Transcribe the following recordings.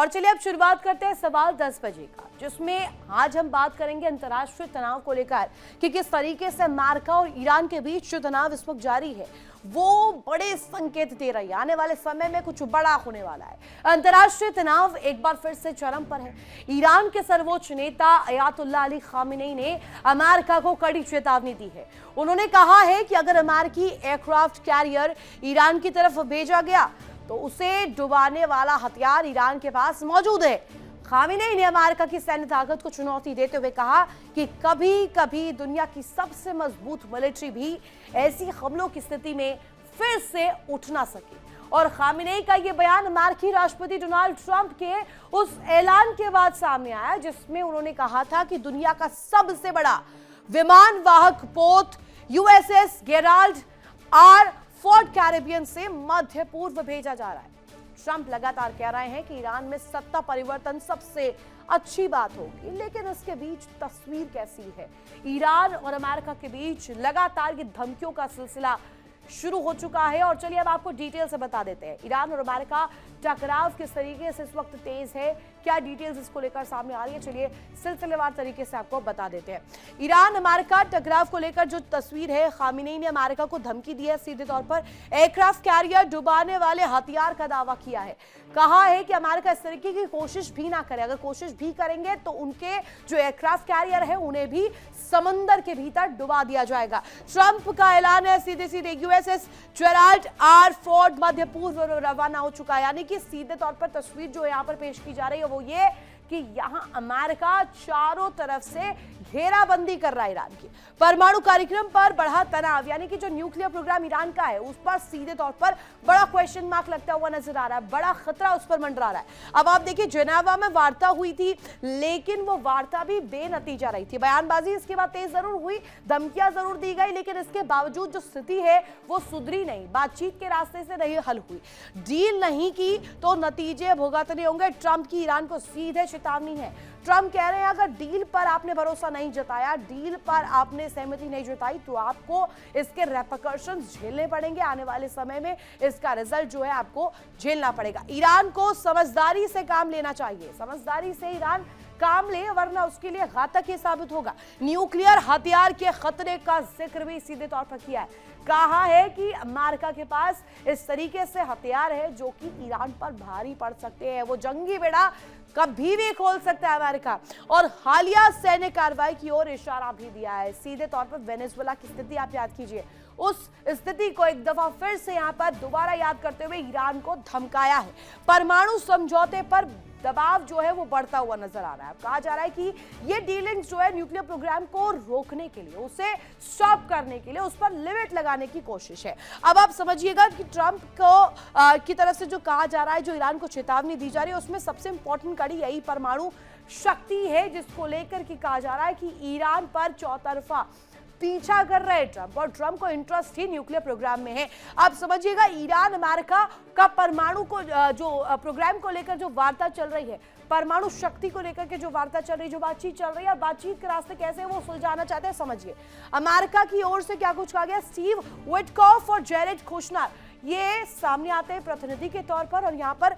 और चलिए अब शुरुआत करते हैं सवाल 10 बजे का, जिसमें आज हम बात करेंगे अंतर्राष्ट्रीय तनाव को लेकर कि किस तरीके से अमेरिका और ईरान के बीच जो तनाव इस वक्त जारी है वो बड़े संकेत दे रही है। आने वाले समय में कुछ बड़ा होने वाला है। अंतर्राष्ट्रीय तनाव एक बार फिर से चरम पर है। ईरान के सर्वोच्च नेता अयातुल्लाह अली खामेनी ने अमेरिका को कड़ी चेतावनी दी है। उन्होंने कहा है कि अगर अमेरिकी एयरक्राफ्ट कैरियर ईरान की तरफ भेजा गया तो उसे डुबाने वाला हथियार ईरान के पास मौजूद है। खामेनी ने अमेरिका की सैन्य ताकत को चुनौती देते हुए कहा कि कभी कभी दुनिया की सबसे मजबूत मिलिट्री भी ऐसी हमलों की स्थिति में फिर से उठ ना सके। और खामेनी का यह बयान अमेरिकी राष्ट्रपति डोनाल्ड ट्रंप के उस ऐलान के बाद सामने आया जिसमें उन्होंने कहा था कि दुनिया का सबसे बड़ा विमान वाहक पोत USS Gerald R Ford Caribbean से मध्य पूर्व भेजा जा रहा है। ट्रंप लगातार कह रहे हैं कि ईरान में सत्ता परिवर्तन सबसे अच्छी बात होगी, लेकिन इसके बीच तस्वीर कैसी है? ईरान और अमेरिका के बीच लगातार ये धमकियों का सिलसिला शुरू हो चुका है। और चलिए अब आपको डिटेल से बता देते हैं ईरान और अमेरिका टकराव किस तरीके से इस वक्त तेज है, क्या डिटेल्स इसको लेकर सामने आ रही है, चलिए सिलसिलेवार तरीके से आपको बता देते हैं। ईरान अमेरिका टकराव को लेकर जो तस्वीर है, खामेनी ने अमेरिका को धमकी दी है, सीधे तौर पर एयरक्राफ्ट कैरियर डुबाने वाले हथियार का दावा किया है। कहा है कि अमेरिका इस तरीके की कोशिश भी ना करे, अगर कोशिश भी करेंगे तो उनके जो एयरक्राफ्ट कैरियर है उन्हें भी समंदर के भीतर डुबा दिया जाएगा। ट्रंप का ऐलान है, सीधे सीधे यूएसएस जेराल्ड आर फोर्ट मध्य पूर्व रवाना हो चुका है। यानी कि सीधे तौर पर तस्वीर जो यहाँ पर पेश की जा रही है वो ये कि यहां अमेरिका चारों तरफ से घेराबंदी कर रहा है ईरान की। परमाणु कार्यक्रम पर बढ़ा तनाव, यानी कि जो न्यूक्लियर प्रोग्राम ईरान का है उस पर सीधे तौर पर बड़ा क्वेश्चन मार्क लगता हुआ नजर आ रहा है, बड़ा खतरा उस पर मंडरा रहा है। अब आप देखिए, जेनेवा में वार्ता हुई थी, लेकिन वो वार्ता भी बेनतीजा रही थी। बयानबाजी इसके बाद तेज जरूर हुई, धमकियां जरूर दी गई, लेकिन इसके बावजूद जो स्थिति है वो सुधरी नहीं, बातचीत के रास्ते से नहीं हल हुई। डील नहीं की तो नतीजे भुगतने होंगे। ट्रंप की ईरान को सीधे चेतावनी है। ट्रंप कह रहे हैं अगर डील पर आपने भरोसा नहीं जताया, डील पर आपने सहमति नहीं जताई तो आपको इसके रेपरकशंस झेलने पड़ेंगे। आने वाले समय में इसका रिजल्ट जो है आपको झेलना पड़ेगा। ईरान को समझदारी से काम लेना चाहिए, समझदारी से ईरान काम ले, वरना उसके लिए घातक ही साबित होगा। न्यूक्लियर हथियार के खतरे का जिक्र भी सीधे तौर पर किया है। कहा है कि अमेरिका के पास इस तरीके से हथियार है जो कि ईरान पर भारी पड़ सकते हैं, वो जंगी बेड़ा कभी भी खोल सकता है अमेरिका। और हालिया सैन्य कार्रवाई की ओर इशारा भी दिया है। सीधे तौर पर वेनेजुएला की स्थिति आप याद कीजिए, उस स्थिति को एक दफा फिर से यहां पर दोबारा याद करते हुए ईरान को धमकाया है। परमाणु समझौते पर दबाव जो है वो बढ़ता हुआ नजर आ रहा है। कहा जा रहा है कि ये डीलिंग्स जो है न्यूक्लियर प्रोग्राम को रोकने के लिए, उसे स्टॉप करने के लिए, उस पर लिमिट लगाने की कोशिश है। अब आप समझिएगा कि ट्रंप को की तरफ से जो कहा जा रहा है, जो ईरान को चेतावनी दी जा रही है, उसमें सबसे इंपॉर्टेंट कड़ी यही परमाणु शक्ति है, जिसको लेकर के कहा जा रहा है कि ईरान पर चौतरफा पीछा कर रहे हैं ट्रंप, और ट्रंप को इंटरेस्ट ही न्यूक्लियर प्रोग्राम में है। आप समझिएगा, ईरान अमेरिका का परमाणु को जो प्रोग्राम को लेकर जो वार्ता चल रही है, परमाणु शक्ति को लेकर के जो वार्ता चल रही है, जो बातचीत चल रही है, और बातचीत के रास्ते कैसे वो सुलझाना चाहते हैं, समझिए। अमेरिका की ओर से क्या कुछ कहा गया, स्टीव विटकॉफ और जेरेड कुशनर ये सामने आते हैं प्रतिनिधि के तौर पर, और यहाँ पर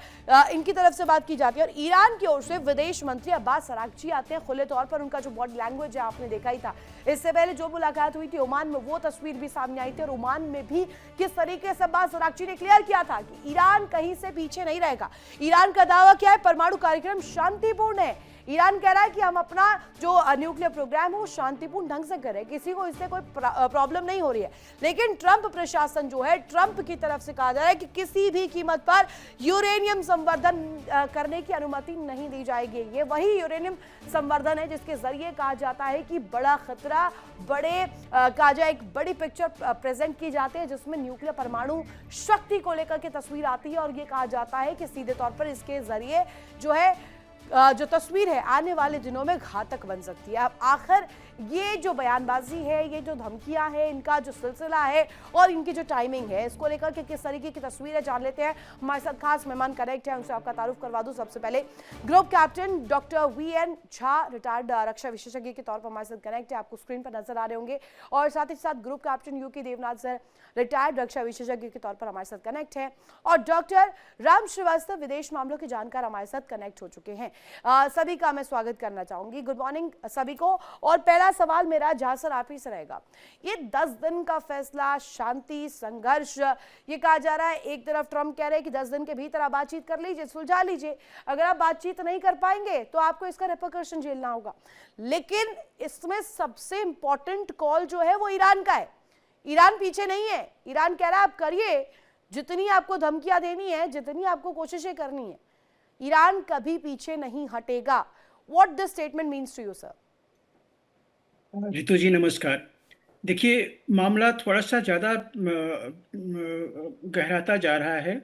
इनकी तरफ से बात की जाती है। और ईरान की ओर से विदेश मंत्री अब्बास अरागची आते हैं खुले तौर पर। उनका जो बॉडी लैंग्वेज है आपने देखा ही था। इससे पहले जो मुलाकात हुई थी ओमान में, वो तस्वीर भी सामने आई थी, और ओमान में भी किस तरीके से अब्बास अरागची ने क्लियर किया था कि ईरान कहीं से पीछे नहीं रहेगा। ईरान का दावा क्या है, परमाणु कार्यक्रम शांतिपूर्ण है। ईरान कह रहा है कि हम अपना जो न्यूक्लियर प्रोग्राम है वो शांतिपूर्ण ढंग से करें, किसी को इससे कोई प्रॉब्लम नहीं हो रही है। लेकिन ट्रंप प्रशासन जो है, ट्रंप की तरफ से कहा जा रहा है कि किसी भी कीमत पर यूरेनियम संवर्धन करने की अनुमति नहीं दी जाएगी। ये वही यूरेनियम संवर्धन है जिसके जरिए कहा जाता है कि बड़ा खतरा, कहा जाए एक बड़ी पिक्चर प्रेजेंट की जाती है, जिसमें न्यूक्लियर परमाणु शक्ति को लेकर के तस्वीर आती है। और ये कहा जाता है कि सीधे तौर पर इसके जरिए जो है जो तस्वीर है आने वाले दिनों में घातक बन सकती है। अब आखिर ये जो बयानबाजी है, ये जो धमकियां हैं, इनका जो सिलसिला है और इनकी जो टाइमिंग है, इसको लेकर के किस तरीके की तस्वीर है जान लेते हैं। हमारे साथ खास मेहमान कनेक्ट है, उनसे आपका तारुफ करवा दूं। सबसे पहले group captain doctor VN Jha, retired रक्षा विशेषज्ञ के तौर पर हमारे साथ कनेक्ट है, आपको स्क्रीन पर नजर आ रहे होंगे। और साथ ही साथ group captain UK Devnath sir, retired रक्षा विशेषज्ञ के तौर पर हमारे साथ कनेक्ट है। और डॉक्टर राम श्रीवास्तव, विदेश मामलों के जानकार, हमारे साथ कनेक्ट हो चुके हैं। सभी का मैं स्वागत करना चाहूंगी। गुड मॉर्निंग सभी को। और पहला सवाल मेरा झा सर आप ही से रहेगा। ये 10 दिन का फैसला, शांति, संघर्ष, ये कहा जा रहा है, एक तरफ ट्रंप कह रहे हैं कि 10 दिन के भीतर आप बातचीत कर लीजिए, सुलझा लीजिए। अगर आप बातचीत नहीं कर पाएंगे तो आपको इसका रिपरकशन झेलना होगा। लेकिन इसमें सबसे इंपॉर्टेंट कॉल जो है वो ईरान का है। ईरान पीछे नहीं है। ईरान कह रहा है आप करिए, जितनी आपको धमकियां देनी है, जितनी आपको कोशिशें करनी है, ईरान कभी पीछे नहीं हटेगा। What this statement means to you sir? Ritu ji नमस्कार। देखिए, मामला थोड़ा सा ज़्यादा गहराता जा रहा है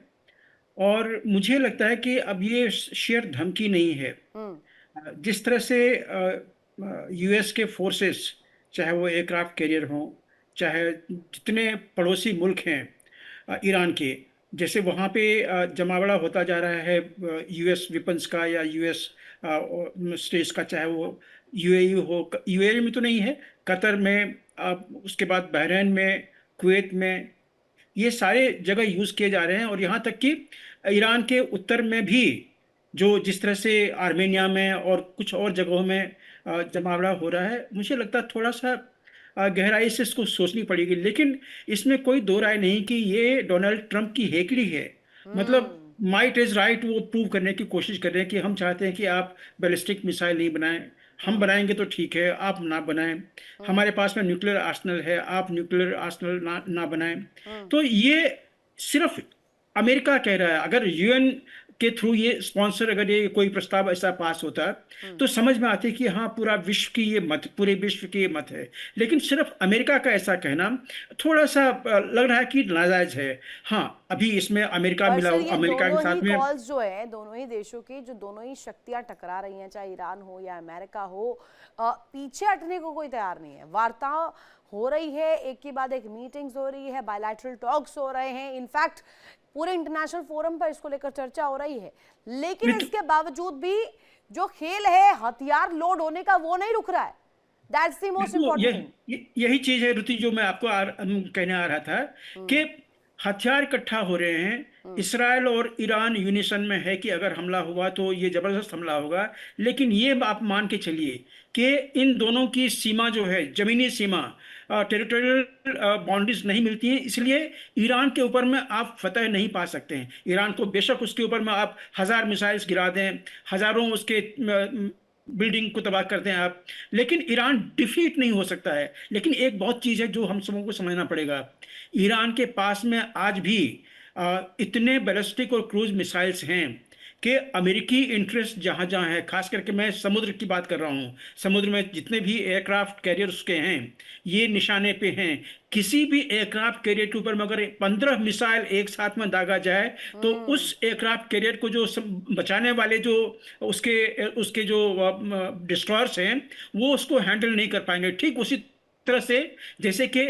और मुझे लगता है कि अब ये शेयर धमकी नहीं है। जिस तरह से यूएस के फोर्सेस, चाहे वो एयरक्राफ्ट कैरियर हों, चाहे जितने पड़ोसी मुल्क हैं ईरान के, जैसे वहाँ पे जमावड़ा होता जा रहा है यूएस वेपन्स का या यूएस स्टेट्स का, चाहे वो यूएई हो, यूएई में तो नहीं है, कतर में, उसके बाद बहरीन में, कुवैत में, ये सारे जगह यूज़ किए जा रहे हैं। और यहाँ तक कि ईरान के उत्तर में भी जो जिस तरह से आर्मेनिया में और कुछ और जगहों में जमावड़ा हो रहा है, मुझे लगता है थोड़ा सा गहराई से इसको सोचनी पड़ेगी। लेकिन इसमें कोई दो राय नहीं कि ये डोनाल्ड ट्रंप की हेकड़ी है। मतलब माइट इज राइट, वो प्रूव करने की कोशिश कर रहे हैं कि हम चाहते हैं कि आप बैलिस्टिक मिसाइल नहीं बनाएं, हम बनाएंगे तो ठीक है, आप ना बनाएं। हमारे पास में न्यूक्लियर आर्सेनल है, आप न्यूक्लियर आर्सेनल ना बनाएं। तो ये सिर्फ अमेरिका कह रहा है। अगर यूएन के थ्रू ये स्पॉन्सर, अगर ये कोई प्रस्ताव ऐसा पास होता तो समझ में आती कि हाँ, पूरा विश्व की ये मत, पूरे विश्व की ये मत है। लेकिन सिर्फ अमेरिका का ऐसा कहना थोड़ा सा लग रहा है कि नाजायज है। हाँ, अभी इसमें अमेरिका मिला, अमेरिका के साथ में कॉल्स जो है दोनों ही देशों की, जो दोनों ही शक्तियां टकरा रही हैं, चाहे ईरान हो या अमेरिका हो, पीछे हटने को कोई तैयार नहीं है। वार्ता हो रही है, एक के बाद एक मीटिंग्स हो रही है, बायलैटरल टॉक्स हो रहे हैं, इनफैक्ट पूरे इंटरनेशनल फोरम पर इसको लेकर चर्चा हो रही है। लेकिन इसके बावजूद भी जो खेल है हथियार लोड होने का, वो नहीं रुक रहा है। That's the most important. यही चीज है रुति, जो मैं आपको कहने आ रहा था कि हथियार इकट्ठा हो रहे हैं। इसराइल और ईरान यूनिसन में है कि अगर हमला हुआ तो ये जबरदस्त हमला होगा। लेकिन ये आप मान के चलिए कि इन दोनों की सीमा जो है, जमीनी सीमा, टेरिटोरियल बाउंड्रीज नहीं मिलती हैं, इसलिए ईरान के ऊपर में आप फतह नहीं पा सकते हैं। ईरान को बेशक उसके ऊपर में आप 1000 मिसाइल्स गिरा दें, हजारों उसके बिल्डिंग को तबाह करते हैं आप, लेकिन ईरान डिफीट नहीं हो सकता है। लेकिन एक बहुत चीज़ है जो हम सबों को समझना पड़ेगा, ईरान के पास में आज भी इतने बैलिस्टिक और क्रूज मिसाइल्स हैं कि अमेरिकी इंटरेस्ट जहाँ जहाँ है, खास करके मैं समुद्र की बात कर रहा हूँ, समुद्र में जितने भी एयरक्राफ्ट कैरियर्स के हैं ये निशाने पे हैं। किसी भी एयरक्राफ्ट कैरियर के ऊपर में अगर 15 मिसाइल एक साथ में दागा जाए तो उस एयरक्राफ्ट कैरियर को जो बचाने वाले जो उसके जो डिस्ट्रॉयर्स हैं वो उसको हैंडल नहीं कर पाएंगे। ठीक उसी तरह से जैसे कि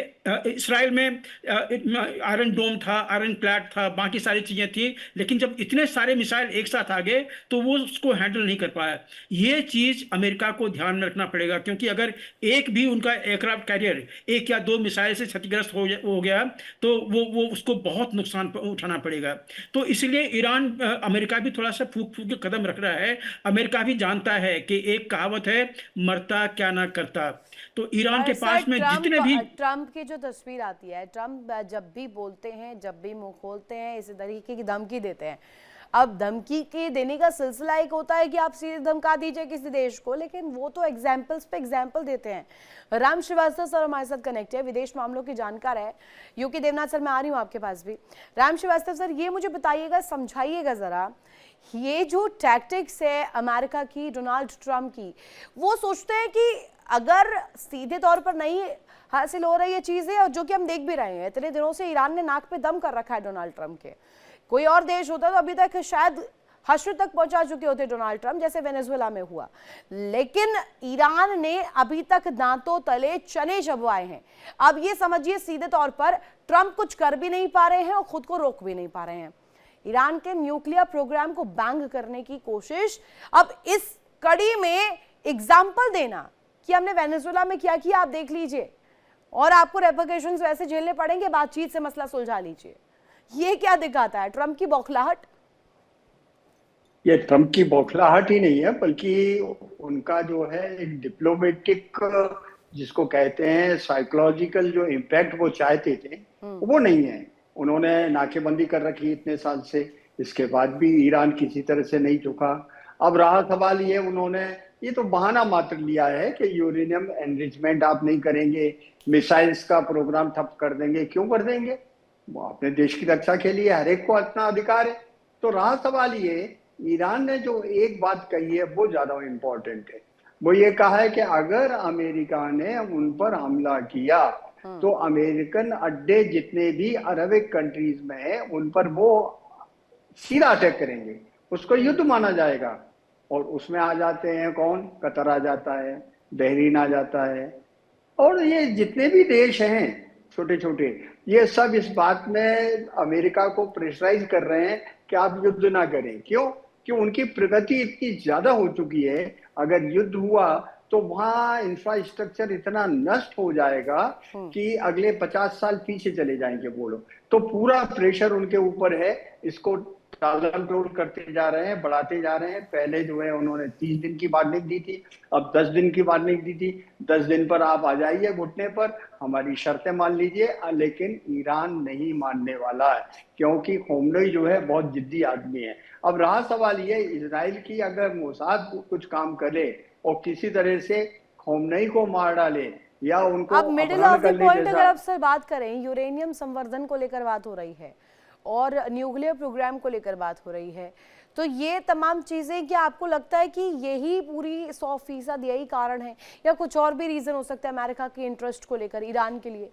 इसराइल में आयरन डोम था, आयरन क्लैड था, बाकी सारी चीजें थी, लेकिन जब इतने सारे मिसाइल एक साथ आ गए तो वो उसको हैंडल नहीं कर पाया। ये चीज अमेरिका को ध्यान में रखना पड़ेगा, क्योंकि अगर एक भी उनका एयरक्राफ्ट कैरियर 1 या 2 मिसाइल से क्षतिग्रस्त हो गया तो वो उसको बहुत नुकसान उठाना पड़ेगा। तो इसलिए ईरान, अमेरिका भी थोड़ा सा फूक फूक के कदम रख रहा है। अमेरिका भी जानता है कि एक कहावत है, मरता क्या ना करता। तो ईरान के पास में जितने भी ट्रंप की जो तस्वीर आती है, ट्रंप जब भी बोलते हैं, जब भी मुंह खोलते हैं, इसी तरीके की धमकी देते हैं। अब धमकी के देने का सिलसिला एक होता है कि आप सीधे धमका दीजिए किसी देश को, लेकिन वो तो एग्जाम्पल्स पे एग्जाम्पल देते हैं। राम श्रीवास्तव सर हमारे साथ कनेक्ट है, विदेश मामलों की जानकार है। यूके देवनाथ सर, मैं आ रही हूँ आपके पास भी। राम श्रीवास्तव सर, ये मुझे बताइएगा, समझाइएगा जरा, ये जो टैक्टिक्स है अमेरिका की, डोनाल्ड ट्रंप की, वो सोचते हैं कि अगर सीधे तौर पर नहीं हासिल हो रही है चीजें, और जो कि हम देख भी रहे हैं, इतने दिनों से ईरान ने नाक पे दम कर रखा है डोनाल्ड ट्रंप के, कोई और देश होता तो अभी तक शायद हश्र तक पहुंचा चुके होते डोनाल्ड ट्रंप, जैसे वेनेजुएला में हुआ। लेकिन ईरान ने अभी तक दांतों तले चने चबवाए हैं। अब ये समझिए सीधे तौर पर ट्रंप कुछ कर भी नहीं पा रहे हैं और खुद को रोक भी नहीं पा रहे हैं। ईरान के न्यूक्लियर प्रोग्राम को बैंग करने की कोशिश। अब इस कड़ी में एग्जाम्पल देना कि हमने वेनेजुएला में क्या किया, आप देख लीजिए, और आपको रेपरकशंस वैसे झेलने पड़ेंगे, बातचीत से मसला सुलझा लीजिए। ये क्या दिखाता है? ट्रंप की बौखलाहट? ये ट्रंप की बौखलाहट ही नहीं है, बल्कि उनका जो है एक डिप्लोमेटिक, जिसको कहते हैं साइकोलॉजिकल, जो इम्पैक्ट वो चाहते थे वो नहीं है। उन्होंने नाकेबंदी कर रखी इतने साल से, इसके बाद भी ईरान किसी तरह से नहीं झुका। अब रहा सवाल ये, उन्होंने ये तो बहाना मात्र लिया है कि यूरेनियम एनरिचमेंट आप नहीं करेंगे, मिसाइल्स का प्रोग्राम ठप कर देंगे। क्यों कर देंगे? वो अपने देश की रक्षा के लिए हर एक को अपना अधिकार है। तो रहा सवाल ये, ईरान ने जो एक बात कही है वो ज्यादा इम्पोर्टेंट है। वो ये कहा है कि अगर अमेरिका ने उन पर हमला किया तो अमेरिकन अड्डे जितने भी अरबिक कंट्रीज में हैं उन पर वो सीधा अटैक करेंगे, उसको युद्ध माना जाएगा। और उसमें आ जाते हैं कौन? कतर आ जाता है, बहरीन आ जाता है, और ये जितने भी देश हैं छोटे छोटे, ये सब इस बात में अमेरिका को प्रेशराइज कर रहे हैं कि आप युद्ध ना करें। क्यों? कि उनकी प्रगति इतनी ज्यादा हो चुकी है, अगर युद्ध हुआ तो वहां इंफ्रास्ट्रक्चर इतना नष्ट हो जाएगा कि अगले 50 साल पीछे चले जाएंगे वो लोग। तो पूरा प्रेशर उनके ऊपर है, इसको टालम टोल करते जा रहे हैं, बढ़ाते जा रहे हैं। पहले जो है उन्होंने 30 दिन की वार्निंग दी थी, अब 10 दिन की वार्निंग दी थी। 10 दिन पर आप आ जाइए घुटने पर, हमारी शर्तें मान लीजिए। लेकिन ईरान नहीं मानने वाला है, क्योंकि खोमेनी जो है बहुत जिद्दी आदमी है। अब रहा सवाल ये, इजराइल की अगर मोसाद कुछ काम करे और किसी तरह से खोमेनी को मार डाले या उनको अब मिडिल ऑफ द पॉइंट अगर आप सर बात करें, यूरेनियम संवर्धन को लेकर बात हो रही है और न्यूक्लियर प्रोग्राम को लेकर बात हो रही है, तो ये तमाम चीजें, क्या आपको लगता है कि यही पूरी 100% यही कारण है या कुछ और भी रीजन हो सकता है अमेरिका के इंटरेस्ट को लेकर ईरान के लिए?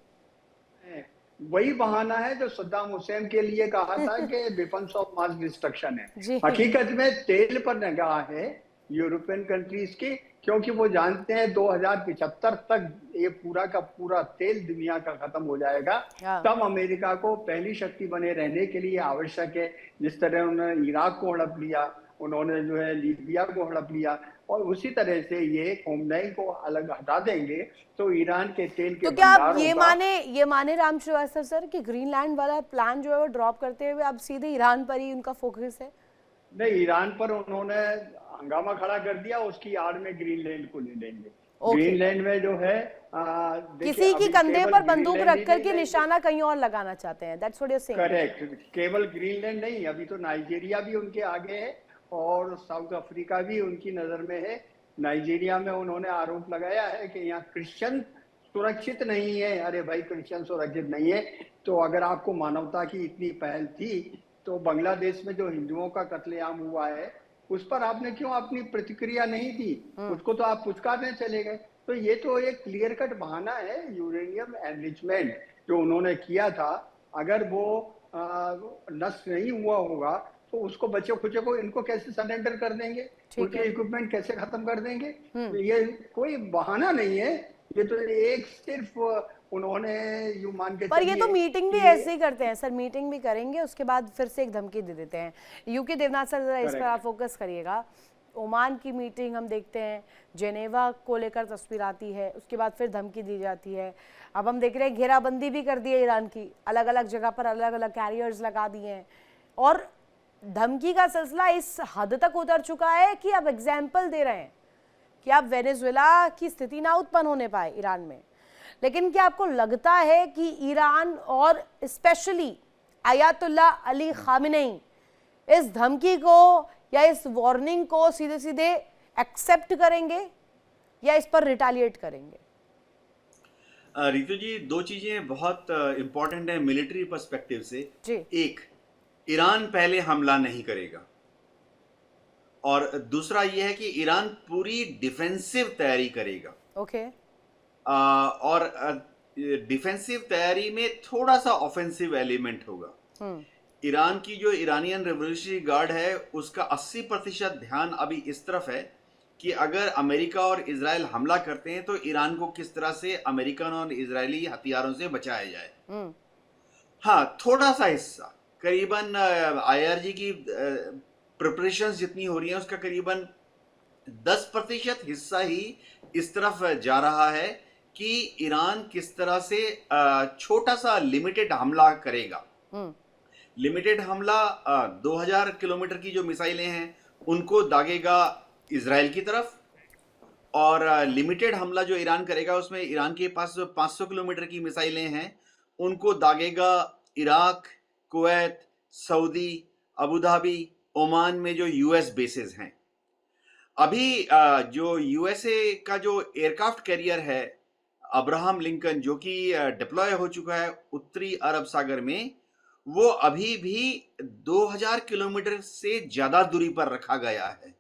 वही बहाना है जो सद्दाम हुसैन के लिए कहा था कि वेपन्स ऑफ मास डिस्ट्रक्शन है। हकीकत में तेल पर निगाह है यूरोपियन कंट्रीज की, क्योंकि वो जानते हैं 2075 तक ये पूरा का पूरा तेल दुनिया का खत्म हो जाएगा। तब अमेरिका को पहली शक्ति बने रहने के लिए आवश्यक है। जिस तरह उन्होंने इराक को हड़प लिया, उन्होंने जो है लीबिया को हड़प लिया, और उसी तरह से ये खोमेनी को अलग हटा देंगे तो ईरान के तेल के तो क्या आप ये माने राम श्रीवास्तव सर कि ग्रीनलैंड वाला प्लान जो है वो ड्रॉप करते हुए अब सीधे ईरान पर ही उनका फोकस है? नहीं, ईरान पर उन्होंने हंगामा खड़ा कर दिया, उसकी आड़ में ग्रीनलैंड को ले लेंगे। ग्रीनलैंड में जो है किसी की कंधे पर बंदूक रख करके निशाना कहीं और लगाना चाहते हैं। That's what you are saying. Correct. केवल ग्रीनलैंड नहीं, अभी तो नाइजीरिया भी उनके आगे है और साउथ अफ्रीका भी उनकी नजर में है। नाइजीरिया में उन्होंने आरोप लगाया है कि यहाँ क्रिश्चियन सुरक्षित नहीं है। अरे भाई, क्रिश्चियन सुरक्षित नहीं है तो अगर आपको मानवता की इतनी पहल थी तो बांग्लादेश में जो हिंदुओं का कत्लेआम हुआ है उस पर आपने क्यों अपनी प्रतिक्रिया नहीं दी? उसको तो आप पुचकारने चले गए। तो ये तो एक क्लियर कट बहाना है। यूरेनियम एनरिचमेंट जो उन्होंने किया था, अगर वो नष्ट नहीं हुआ होगा तो उसको बच्चे खुचे को इनको कैसे सरेंडर कर देंगे, उनके इक्विपमेंट कैसे खत्म कर देंगे? ये कोई बहाना नहीं है, ये तो एक सिर्फ उन्होंने यू मान के, पर ये तो मीटिंग भी ऐसे ही करते हैं सर, मीटिंग भी करेंगे उसके बाद फिर से एक धमकी दे देते हैं। यूके देवनाथ सर जरा इस पर आप फोकस करिएगा। ओमान की मीटिंग हम देखते हैं, जेनेवा को लेकर तस्वीर आती है, उसके बाद फिर धमकी दी जाती है। अब हम देख रहे हैं घेराबंदी भी कर दी है ईरान की, अलग अलग जगह पर अलग अलग कैरियर्स लगा दिए हैं और धमकी का सिलसिला इस हद तक उतर चुका है कि अब एग्जाम्पल दे रहे हैं कि अब वेनेजुएला की स्थिति ना उत्पन्न होने पाए ईरान में। लेकिन क्या आपको लगता है कि ईरान और स्पेशली आयतुल्ला अली खामेनी इस धमकी को या इस वार्निंग को सीधे सीधे एक्सेप्ट करेंगे या इस पर रिटेलिएट करेंगे? रितु जी, दो चीजें बहुत इंपॉर्टेंट है मिलिट्री पर्सपेक्टिव से जी। एक, ईरान पहले हमला नहीं करेगा और दूसरा यह है कि ईरान पूरी डिफेंसिव तैयारी करेगा। ओके। और डिफेंसिव तैयारी में थोड़ा सा ऑफेंसिव एलिमेंट होगा। ईरान की जो इरानियन रेवोल्यूशनरी गार्ड है उसका 80% ध्यान अभी इस तरफ है कि अगर अमेरिका और इजराइल हमला करते हैं तो ईरान को किस तरह से अमेरिकन और इजरायली हथियारों से बचाया जाए। हाँ, थोड़ा सा हिस्सा, करीबन आईआरजी की प्रिपरेशंस जितनी हो रही हैं उसका करीबन 10% हिस्सा ही इस तरफ जा रहा है कि ईरान किस तरह से छोटा सा लिमिटेड हमला करेगा। लिमिटेड हमला 2000 किलोमीटर की जो मिसाइलें हैं उनको दागेगा इजराइल की तरफ, और लिमिटेड हमला जो ईरान करेगा उसमें ईरान के पास जो 500 किलोमीटर की मिसाइलें हैं उनको दागेगा Iraq, Kuwait, Saudi, Abu Dhabi, Oman में जो यूएस बेसेस हैं। अभी जो यूएसए का जो एयरक्राफ्ट कैरियर है अब्राहम लिंकन, जो कि डिप्लॉय हो चुका है उत्तरी अरब सागर में, वो अभी भी 2000 किलोमीटर से ज्यादा दूरी पर रखा गया है।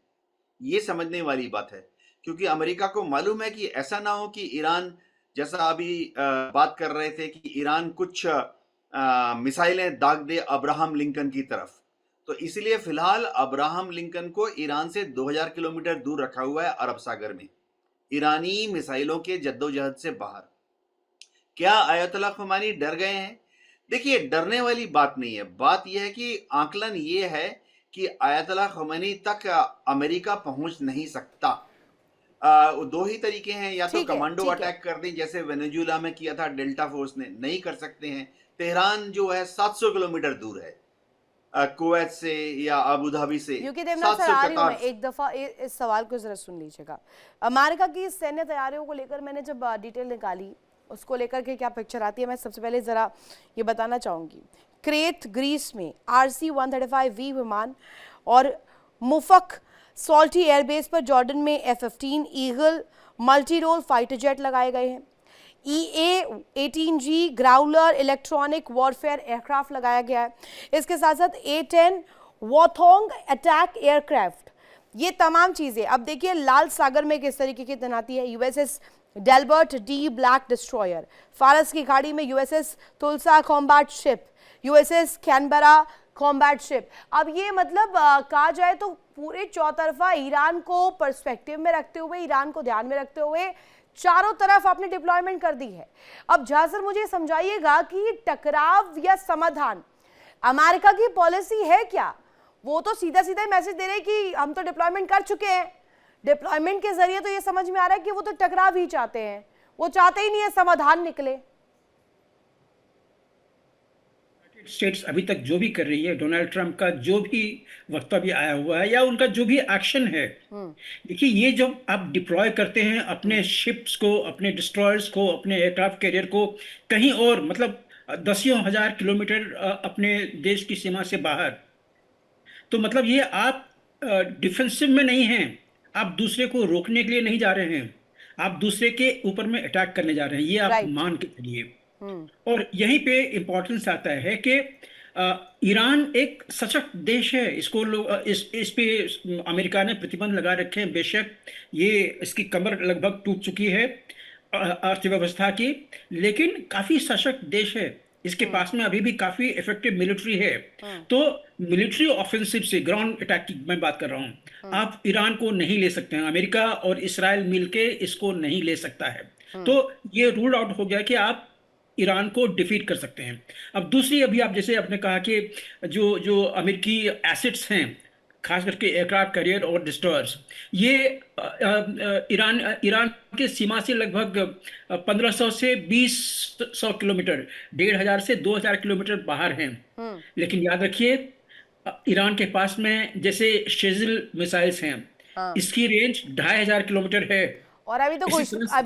ये समझने वाली बात है, क्योंकि अमेरिका को मालूम है कि ऐसा ना हो कि ईरान, जैसा अभी बात कर रहे थे कि ईरान कुछ मिसाइलें दाग दे अब्राहम लिंकन की तरफ, तो इसलिए फिलहाल अब्राहम लिंकन को ईरान से 2000 किलोमीटर दूर रखा हुआ है अरब सागर में, ईरानी मिसाइलों के जद्दोजहद से बाहर। क्या आयतुल्लाह खुमैनी डर गए हैं? देखिए, डरने वाली बात नहीं है। बात यह है कि आकलन ये है कि आयतुल्लाह खुमैनी तक अमेरिका पहुंच नहीं सकता। दो ही तरीके हैं, या तो कमांडो अटैक कर दें जैसे वेनेजुएला में किया था डेल्टा फोर्स ने, नहीं कर सकते हैं। तेहरान जो है 700 किलोमीटर दूर है कुवैत से या अबू धाबी से। एक दफा इस सवाल को जरा सुन लीजिएगा। अमेरिका की सैन्य तैयारियों को लेकर मैंने जब डिटेल निकाली, उसको लेकर के क्या पिक्चर आती है, मैं सबसे पहले जरा ये बताना चाहूंगी। क्रेट ग्रीस में RC-135V विमान और मुफक सॉल्टी एयरबेस पर जॉर्डन में F-15 eagle multi role fighter jet लगाए गए हैं। EA-18G Growler electronic warfare aircraft लगाया गया है। इसके साथ साथ A-10 वॉथोंग अटैक एयरक्राफ्ट, ये तमाम चीजें। अब देखिए लाल सागर में किस तरीके की तैनाती है। USS Delbert D Black destroyer, फारस की खाड़ी में USS Tulsa combat ship, USS Canberra combat ship. अब ये मतलब कहा जाए तो पूरे चौतरफा ईरान को पर्सपेक्टिव में रखते हुए, ईरान को ध्यान में रखते हुए चारों तरफ आपने डिप्लॉयमेंट कर दी है। अब जहां सर मुझे समझाइएगा कि टकराव या समाधान अमेरिका की पॉलिसी है क्या? वो तो सीधा सीधा मैसेज दे रहे कि हम तो डिप्लॉयमेंट कर चुके हैं। डिप्लॉयमेंट के जरिए तो ये समझ में आ रहा है कि वो तो टकराव ही चाहते हैं, वो चाहते ही नहीं है समाधान निकले। स्टेट्स अभी तक जो भी कर रही है, डोनाल्ड ट्रंप का जो भी वक्तव्य आया हुआ है या उनका जो भी एक्शन है, देखिए ये जब आप डिप्लॉय करते हैं अपने शिप्स को, अपने डिस्ट्रॉयर्स को, अपने एयरक्राफ्ट कैरियर को कहीं और, मतलब दसियों हजार किलोमीटर अपने देश की सीमा से बाहर, तो मतलब ये आप डिफेंसिव में नहीं हैं, आप दूसरे को रोकने के लिए नहीं जा रहे हैं, आप दूसरे के ऊपर में अटैक करने जा रहे हैं, ये आप मान के चलिए। और यहीं पे इंपॉर्टेंस आता है कि ईरान एक सशक्त देश है, इसको लोग इस पे अमेरिका ने प्रतिबंध लगा रखे हैं। बेशक ये इसकी कमर लगभग टूट चुकी है अर्थव्यवस्था की, लेकिन काफी सशक्त देश है, इसके पास में अभी भी काफी इफेक्टिव मिलिट्री है। तो मिलिट्री ऑफेंसिव से, ग्राउंड अटैक की मैं बात कर रहा हूं, आप ईरान को नहीं ले सकते हैं। अमेरिका और इसराइल मिलके इसको नहीं ले सकता है। तो ये रूल आउट हो गया कि आप ईरान को डिफीट कर सकते हैं। अब दूसरी, अभी आप जैसे आपने कहा कि जो अमेरिकी एसेट्स हैं, खास करके एयरक्राफ्ट कैरियर और डिस्ट्रॉयर्स, ये ईरान के सीमा से लगभग 1500 से 2000 किलोमीटर, 1500 से 2000 किलोमीटर बाहर हैं। लेकिन याद रखिए, ईरान के पास में जैसे शेजिल मिसाइल्स हैं, इसकी रेंज 2500 किलोमीटर है। और अभी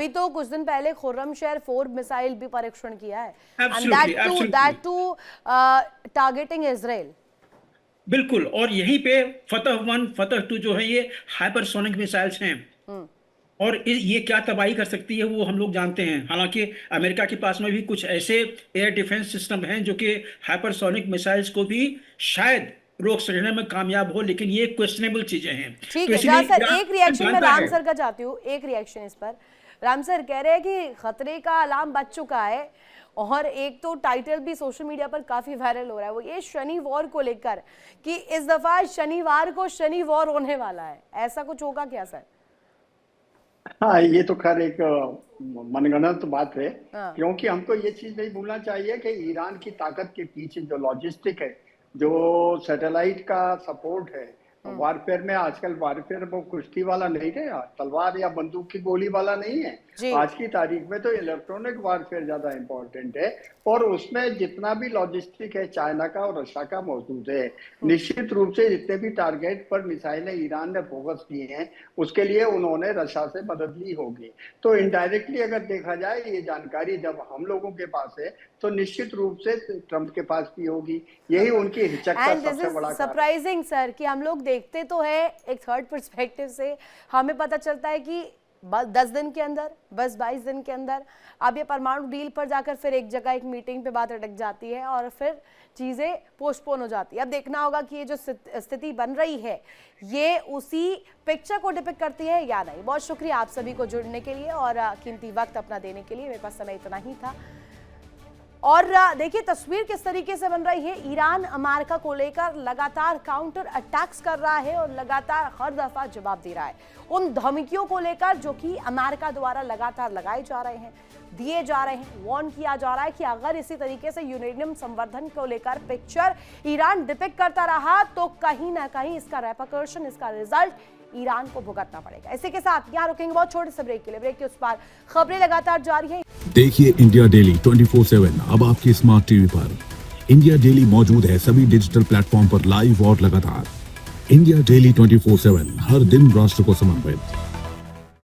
तो कुछ दिन पहले खुर्रमशहर 4 मिसाइल भी परीक्षण किया है, and that too targeting Israel. बिल्कुल, और यहीं पे फतह 1, फतह 2 जो है ये हाइपरसोनिक मिसाइल्स हैं, और ये क्या तबाही कर सकती है वो हम लोग जानते हैं। हालांकि अमेरिका के पास में भी कुछ ऐसे एयर डिफेंस सिस्टम हैं जो कि हाइपरसोनिक मिसाइल्स को भी शायद रोक सकने में कामयाब हो, लेकिन ये क्वेश्चनेबल चीजें हैं। ठीक है सर, एक रिएक्शन मैं राम सर का चाहती हूँ, एक रिएक्शन इस पर। राम सर कह रहे हैं कि खतरे का अलार्म बज चुका है और एक तो टाइटल भी सोशल मीडिया पर काफी वायरल हो रहा है, वो ये शनि वॉर को लेकर कि इस दफा शनिवार को शनि वॉर होने वाला है, ऐसा कुछ होगा क्या सर? हाँ, ये तो खैर एक मनगढ़ंत बात है, हाँ। क्योंकि हमको ये चीज नहीं भूलना चाहिए कि ईरान की ताकत के पीछे जो लॉजिस्टिक है, जो सैटेलाइट का सपोर्ट है, वारफेयर में आजकल वारफेयर वो कुश्ती वाला नहीं है, तलवार या बंदूक की गोली वाला नहीं है। आज की तारीख में तो इलेक्ट्रॉनिक वारफेयर ज्यादा इंपॉर्टेंट है, और उसमें जितना भी लॉजिस्टिक है चाइना का और रशिया का मौजूद है। निश्चित रूप से जितने भी टारगेट पर मिसाइलें ईरान ने फोकस की हैं, उसके लिए उन्होंने रशिया से मदद ली होगी। तो इनडायरेक्टली अगर देखा जाए, ये जानकारी जब हम लोगों के पास है तो निश्चित रूप से ट्रंप के पास भी होगी। यही उनकी हिचक का सबसे बड़ा सरप्राइजिंग सर कि हम लोग देखते तो है एक थर्ड पर्सपेक्टिव से, हमें पता चलता है कि 10 दिन के अंदर, बस 22 दिन के अंदर अब ये परमाणु डील पर जाकर फिर एक जगह एक मीटिंग पे बात अटक जाती है और फिर चीज़ें पोस्टपोन हो जाती है। अब देखना होगा कि ये जो स्थिति बन रही है ये उसी पिक्चर को डिपिक्ट करती है या नहीं। बहुत शुक्रिया आप सभी को जुड़ने के लिए और कीमती वक्त अपना देने के लिए। मेरे पास समय इतना ही था। और देखिए तस्वीर किस तरीके से बन रही है। ईरान अमेरिका को लेकर लगातार काउंटर अटैक्स कर रहा है और लगातार हर दफा जवाब दे रहा है उन धमकियों को लेकर जो कि अमेरिका द्वारा लगातार लगाए जा रहे हैं, दिए जा रहे हैं। वार्न किया जा रहा है कि अगर इसी तरीके से यूरेनियम संवर्धन को लेकर पिक्चर ईरान डिपिक्ट करता रहा तो कहीं ना कहीं इसका रेपरकशन, इसका रिजल्ट ईरान को भुगतना पड़ेगा। इसी के साथ यहाँ रुकेंगे बहुत छोटे से ब्रेक के लिए। ब्रेक के उस पार खबरें लगातार जारी है। देखिए इंडिया डेली 24/7 अब आपकी स्मार्ट टीवी पर। इंडिया डेली मौजूद है सभी डिजिटल प्लेटफॉर्म पर लाइव और लगातार। इंडिया डेली 24/7 हर दिन राष्ट्र को समर्पित।